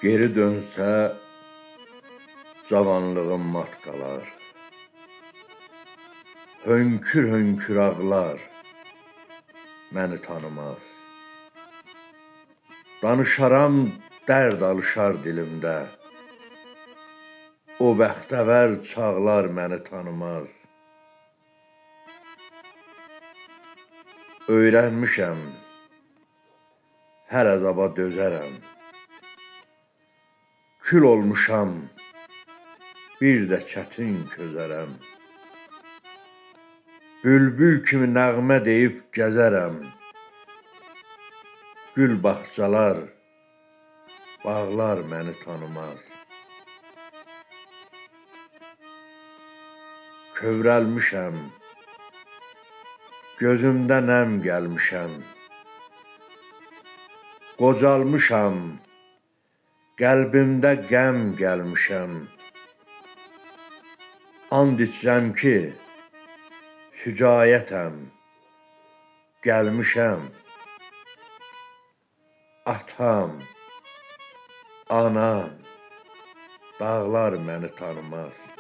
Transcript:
Geri dönsə cavanlığım mat qalar. Hönkür hönkür ağlar, məni tanımaz. Danışaram, dərd alışar dilimdə. O bəxtəvər çağlar məni tanımaz. Öyrənmişəm, hər əzaba dözərəm. Kül olmuşam, bir də çətin közərəm. Bülbül kimi nəğmə deyib gəzərəm. Gül bağçalar, bağlar məni tanımaz. Kövrəlmişəm, gözümdə nəm gəlmişəm. Qocalmışam, qəlbimdə qəm gəlmişəm. And içirəm ki, şücaətəm, gəlmişəm. Atam, anam, dağlar məni tanımaz.